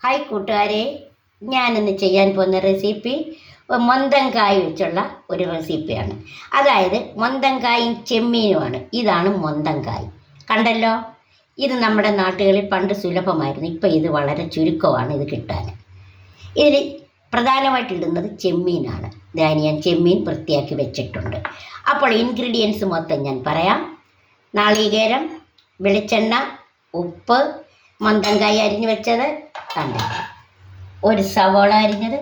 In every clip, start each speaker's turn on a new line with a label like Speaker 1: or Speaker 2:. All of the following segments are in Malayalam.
Speaker 1: ഹായ് കൂട്ടുകാരെ, ഞാനിന്ന് ചെയ്യാൻ പോകുന്ന റെസിപ്പി മൊന്തങ്കായ് വെച്ചുള്ള ഒരു റെസിപ്പിയാണ്. അതായത് മൊന്തങ്കായും ചെമ്മീനുമാണ്. ഇതാണ് മൊന്തങ്കായ്. കണ്ടല്ലോ, ഇത് നമ്മുടെ നാട്ടുകളിൽ പണ്ട് സുലഭമായിരുന്നു. ഇപ്പം ഇത് വളരെ ചുരുക്കമാണ് ഇത് കിട്ടാൻ. ഇതിൽ പ്രധാനമായിട്ടിടുന്നത് ചെമ്മീനാണ്. ഞാൻ ചെമ്മീൻ വൃത്തിയാക്കി വെച്ചിട്ടുണ്ട്. അപ്പോൾ ഇൻഗ്രീഡിയൻസ് മൊത്തം ഞാൻ പറയാം. നാളികേരം, വെളിച്ചെണ്ണ, ഉപ്പ്, മൊന്തങ്കായ് അരിഞ്ഞു വെച്ചത്, ഒരു സവോള അരിഞ്ഞത്,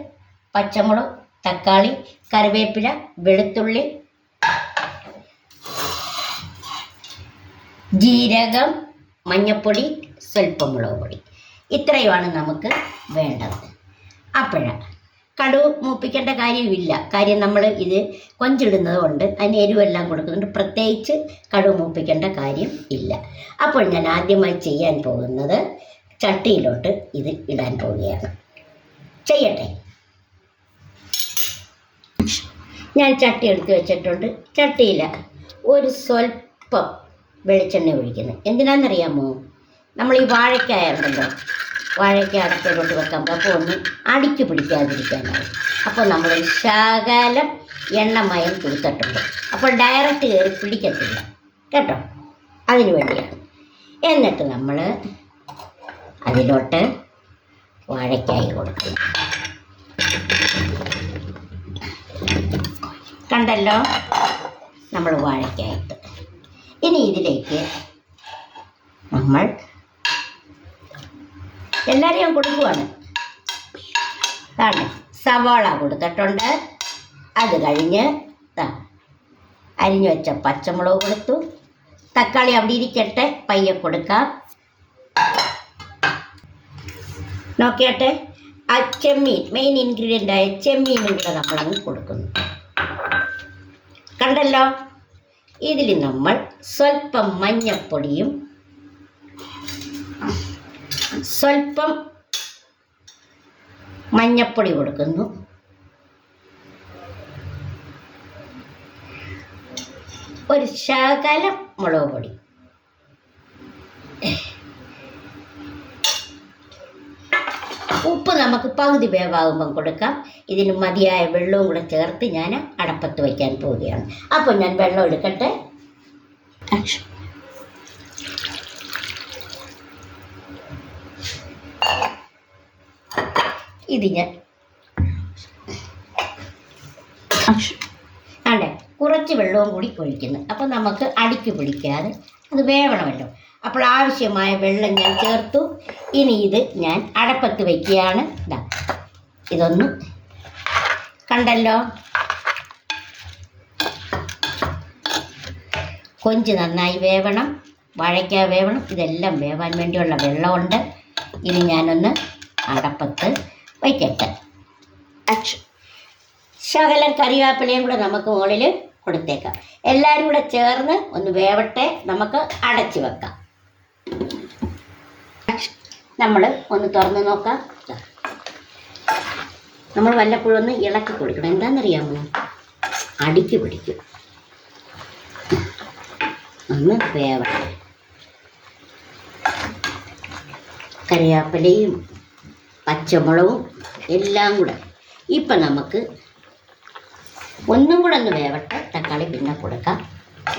Speaker 1: പച്ചമുളക്, തക്കാളി, കറിവേപ്പില, വെളുത്തുള്ളി, ജീരകം, മഞ്ഞൾപ്പൊടി, സ്വല്പം മുളക് പൊടി. ഇത്രയുമാണ് നമുക്ക് വേണ്ടത്. അപ്പോഴാണ് കടുക് മൂപ്പിക്കേണ്ട കാര്യമില്ല. കാര്യം നമ്മൾ ഇത് കൊഞ്ചിടുന്നത് കൊണ്ട് അതിന് എരിവെല്ലാം കൊടുക്കുന്നുണ്ട്. പ്രത്യേകിച്ച് കടുക് മൂപ്പിക്കേണ്ട കാര്യം ഇല്ല. അപ്പോൾ ഞാൻ ആദ്യമായി ചെയ്യാൻ പോകുന്നത് ചട്ടിയിലോട്ട് ഇത് ഇടാൻ പോവുകയാണ്. ചെയ്യട്ടെ. ഞാൻ ചട്ടി എടുത്ത് വെച്ചിട്ടുണ്ട്. ചട്ടിയിൽ ഒരു സ്വല്പം വെളിച്ചെണ്ണ ഒഴിക്കുന്നത് എന്തിനാണെന്നറിയാമോ? നമ്മൾ ഈ വാഴയ്ക്കായ ഉണ്ടല്ലോ, വാഴയ്ക്ക അടുപ്പിലോട്ട് വെക്കാൻ അപ്പോൾ ഒന്ന് അടിക്ക് പിടിക്കാതിരിക്കാനാവും. അപ്പോൾ നമ്മൾ ശകലം എണ്ണമയം കൊടുത്തിട്ടുണ്ട്. അപ്പോൾ ഡയറക്റ്റ് കയറി പിടിക്കത്തില്ല കേട്ടോ, അതിന് വേണ്ടിയാണ്. എന്നിട്ട് നമ്മൾ അതിലോട്ട് വാഴയ്ക്കായി കൊടുക്കും. കണ്ടല്ലോ, നമ്മൾ വാഴയ്ക്കായിട്ട് ഇനി ഇതിലേക്ക് നമ്മൾ എല്ലാവരെയും കൊടുക്കുവാണ്. സവാള കൊടുത്തിട്ടുണ്ട്. അത് കഴിഞ്ഞ് അരിഞ്ഞു വെച്ച പച്ചമുളക് കൊടുത്തു. തക്കാളി അവിടെ ഇരിക്കട്ടെ, പയ്യെ കൊടുക്കാം. നോക്കിയാട്ടെ, ആ ചെമ്മീൻ, മെയിൻ ഇൻഗ്രീഡിയൻ്റായ ചെമ്മീനും കൂടെ നമ്മളങ്ങ് കൊടുക്കുന്നു. കണ്ടല്ലോ, ഇതിൽ നമ്മൾ സ്വല്പം മഞ്ഞൾപ്പൊടിയും സ്വല്പം മഞ്ഞൾപ്പൊടി കൊടുക്കുന്നു. ഒരു ശകലം മുളക് പൊടി. ഉപ്പ് നമുക്ക് പകുതി വേവാകുമ്പം കൊടുക്കാം. ഇതിന് മതിയായ വെള്ളവും കൂടെ ചേർത്ത് ഞാൻ അടപ്പത്ത് വയ്ക്കാൻ പോവുകയാണ്. അപ്പോൾ ഞാൻ വെള്ളം എടുക്കട്ടെ. ഇത് ഞാൻ കുറച്ച് വെള്ളവും കൂടി ഒഴിക്കുന്നു. അപ്പോൾ നമുക്ക് അടിക്ക് പിടിക്കാതെ അത് വേവണമല്ലോ. അപ്പോൾ ആവശ്യമായ വെള്ളം ഞാൻ ചേർത്തു. ഇനി ഇത് ഞാൻ അടപ്പത്ത് വയ്ക്കുകയാണ്. ഇതൊന്ന് കണ്ടല്ലോ, കൊഞ്ച് നന്നായി വേവണം, വാഴയ്ക്ക വേവണം, ഇതെല്ലാം വേവാൻ വേണ്ടിയുള്ള വെള്ളമുണ്ട്. ഇനി ഞാനൊന്ന് അടപ്പത്ത് വയ്ക്കട്ടെ. ശകലം കറിവേപ്പിലയും കൂടെ നമുക്ക് മുകളിൽ കൊടുത്തേക്കാം. എല്ലാവരും കൂടെ ചേർന്ന് ഒന്ന് വേവട്ടെ. നമുക്ക് അടച്ചു വെക്കാം. നമ്മൾ ഒന്ന് തുറന്ന് നോക്കാം. നമ്മൾ വല്ലപ്പോഴും ഒന്ന് ഇളക്കി കൊടുക്കണം. എന്താണെന്നറിയാമോ? അടിക്ക് പിടിക്കും. ഒന്ന് വേവട്ടെ. കറിവേപ്പിലയും പച്ചമുളകും എല്ലാം കൂടെ ഇപ്പം നമുക്ക് ഒന്നും കൂടെ ഒന്ന് വേവട്ടെ. തക്കാളി പിന്നെ കൊടുക്കാം.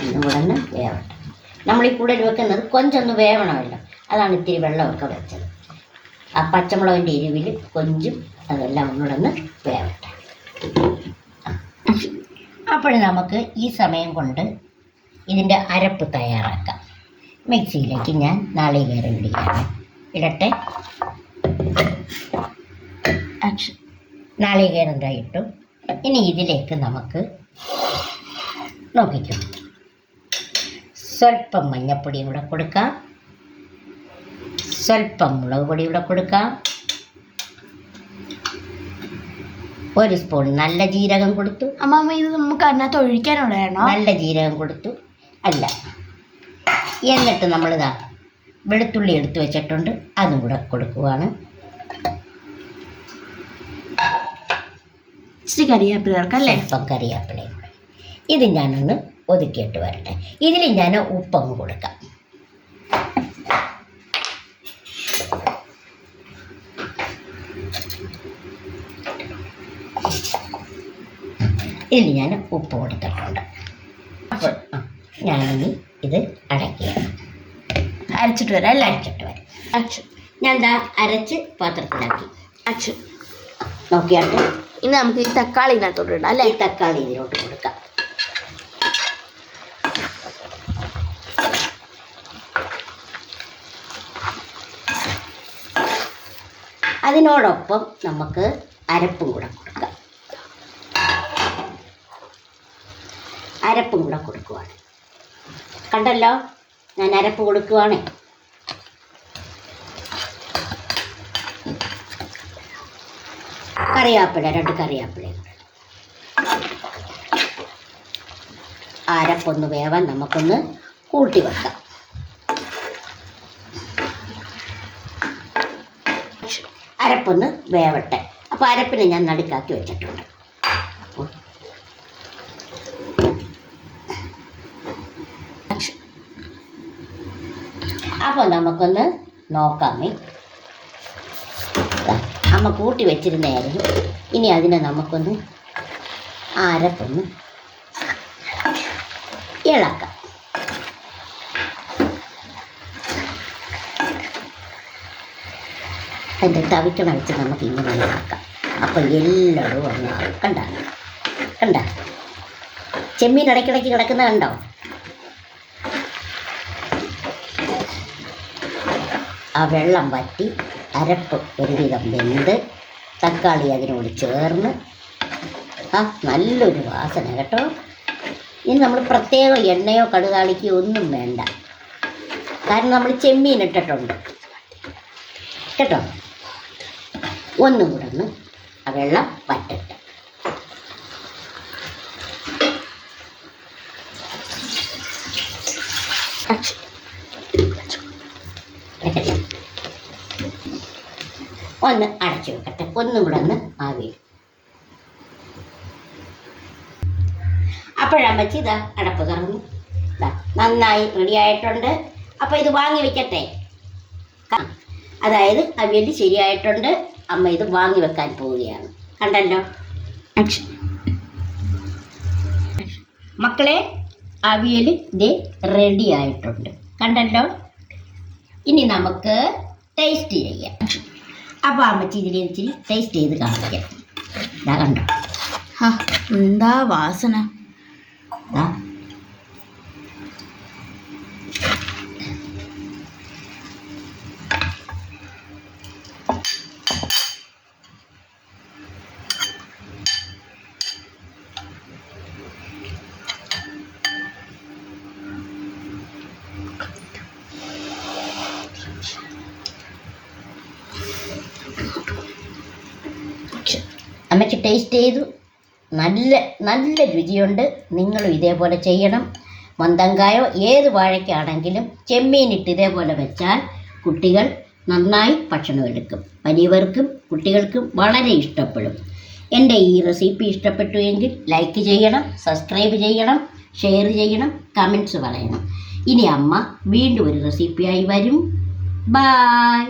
Speaker 1: ഒന്നും കൂടെ ഒന്ന് വേവട്ടെ. നമ്മൾ ഈ കൂടുതൽ വെക്കുന്നത് കൊഞ്ചൊന്ന് വേവണമല്ലോ, അതാണ് ഇത്തിരി വെള്ളമൊക്കെ വെച്ചത്. ആ പച്ചമുളകിൻ്റെ എരിവിൽ കൊഞ്ചും അതെല്ലാം ഒന്നുകൂടെ ഒന്ന് വേവട്ടെ. അപ്പോൾ നമുക്ക് ഈ സമയം കൊണ്ട് ഇതിൻ്റെ അരപ്പ് തയ്യാറാക്കാം. മിക്സിയിലേക്ക് ഞാൻ നാളികേരം ഇടട്ടെ. നാളികേരം ഇട്ടു. ഇനി ഇതിലേക്ക് നമുക്ക് നോക്കിക്കും, സ്വല്പം മഞ്ഞൾപ്പൊടിയും കൂടെ കൊടുക്കാം, സ്വല്പം മുളക് പൊടി കൂടെ കൊടുക്കാം, ഒരു സ്പൂൺ നല്ല ജീരകം കൊടുത്തു.
Speaker 2: അമ്മ, ഇത് നമുക്ക് അതിനകത്ത് ഒഴിക്കാനുള്ളതാണോ?
Speaker 1: നല്ല ജീരകം കൊടുത്തു. അല്ല, എന്നിട്ട് നമ്മളിതാ വെളുത്തുള്ളി എടുത്ത് വെച്ചിട്ടുണ്ട്, അതും കൂടെ കൊടുക്കുവാണ്.
Speaker 2: കറിവേപ്പില ചേർക്കല്ലേ?
Speaker 1: ഇപ്പം കറിവേപ്പിലയും കൂടെ. ഇത് ഞാനൊന്ന് ഒതുക്കിയിട്ട് വരട്ടെ. ഇതിൽ ഞാൻ ഉപ്പങ്ങ് കൊടുക്കാം. ഇതിൽ ഞാൻ ഉപ്പ് കൊടുത്തിട്ടുണ്ട്. അപ്പോൾ ഞാനിനി ഇത് അടയ്ക്കുകയാണ്.
Speaker 2: അരച്ചിട്ട് വരാം അല്ലേ?
Speaker 1: അരച്ചിട്ട് വരാം.
Speaker 2: അരച്ചു.
Speaker 1: ഞാൻ എന്താ അരച്ച് പാത്രത്തിലാക്കി
Speaker 2: അരച്ചു.
Speaker 1: നോക്കിയാട്ട്
Speaker 2: ഇനി നമുക്ക് ഈ തക്കാളി ഇതിനകത്തോട്ട് ഇടാം അല്ലേ?
Speaker 1: ഈ തക്കാളി ഇതിലോട്ട് കൊടുക്കാം. അതിനോടൊപ്പം നമുക്ക് അരപ്പും കൂടെ കൊടുക്കാം. അരപ്പും കൂടെ കൊടുക്കുവാണ്. കണ്ടല്ലോ, ഞാൻ അരപ്പ് കൊടുക്കുവാണ്. കറിവേപ്പില, 2 കറിവേപ്പിലയും കൂടെ. അരപ്പൊന്ന് വേവാൻ നമുക്കൊന്ന് കൂട്ടി വെക്കാം. അരപ്പൊന്ന് വേവട്ടെ. അപ്പോൾ അരപ്പിനെ ഞാൻ നടുക്കാക്കി വെച്ചിട്ടുണ്ട്. അപ്പോൾ നമുക്കൊന്ന് നോക്കാമേ. അമ്മ കൂട്ടി വെച്ചിരുന്നായിരുന്നു. ഇനി അതിനെ നമുക്കൊന്ന് അരപ്പൊന്ന് ഇളക്കാം. അതിൻ്റെ തവിക്കണ വെച്ച് നമുക്ക് ഇങ്ങനെ ഇളക്കാം. അപ്പോൾ എല്ലായിടും ഒന്ന് കണ്ട ചെമ്മീൻ ഇടയ്ക്കിടയ്ക്ക് കിടക്കുന്ന കണ്ടോ? ആ വെള്ളം വറ്റി അരപ്പ് ഒരുവിധം വെന്ത് തക്കാളി അതിനോട് ചേർന്ന് നല്ലൊരു വാസന കേട്ടോ. ഇനി നമ്മൾ പ്രത്യേക എണ്ണയോ കടുതാളിക്കോ ഒന്നും വേണ്ട. കാരണം നമ്മൾ ചെമ്മീൻ ഇട്ടിട്ടുണ്ട് കേട്ടോ. ഒന്നും കൂടെ ഒന്ന് ആ വെള്ളം വറ്റട്ടെ. ഒന്ന് അടച്ചു വെക്കട്ടെ. ഒന്നും കൂടെ ഒന്ന് ആവി. അപ്പോഴമ്മച്ചി ഇതാ അടപ്പ് തുറന്നു. നന്നായി റെഡിയായിട്ടുണ്ട്. അപ്പോൾ ഇത് വാങ്ങി വെക്കട്ടെ. അതായത് അവിയൽ ശരിയായിട്ടുണ്ട്. അമ്മ ഇത് വാങ്ങി വെക്കാൻ പോവുകയാണ്. കണ്ടല്ലോ മക്കളെ, അവിയൽ ഇത് റെഡി ആയിട്ടുണ്ട്. കണ്ടല്ലോ. ഇനി നമുക്ക് ടേസ്റ്റ് ചെയ്യാം. അപ്പോൾ അമ്മച്ചി ഇതിൽ ഇച്ചിരി ടേസ്റ്റ് ചെയ്ത് കാണിക്കാം. ഇതാ കണ്ടോ,
Speaker 2: എന്താ വാസന.
Speaker 1: അമ്മച്ചി ടേസ്റ്റ് ചെയ്തു. നല്ല നല്ല രുചിയുണ്ട്. നിങ്ങളും ഇതേപോലെ ചെയ്യണം. മന്തങ്കായോ ഏത് വാഴയ്ക്കാണെങ്കിലും ചെമ്മീനിട്ട് ഇതേപോലെ വെച്ചാൽ കുട്ടികൾ നന്നായി ഭക്ഷണം എടുക്കും. വലിയവർക്കും കുട്ടികൾക്കും വളരെ ഇഷ്ടപ്പെടും. എൻ്റെ ഈ റെസിപ്പി ഇഷ്ടപ്പെട്ടു എങ്കിൽ ലൈക്ക് ചെയ്യണം, സബ്സ്ക്രൈബ് ചെയ്യണം, ഷെയർ ചെയ്യണം, കമൻറ്റ്സ് പറയണം. ഇനി അമ്മ വീണ്ടും ഒരു റെസിപ്പിയായി വരും. ബായ്.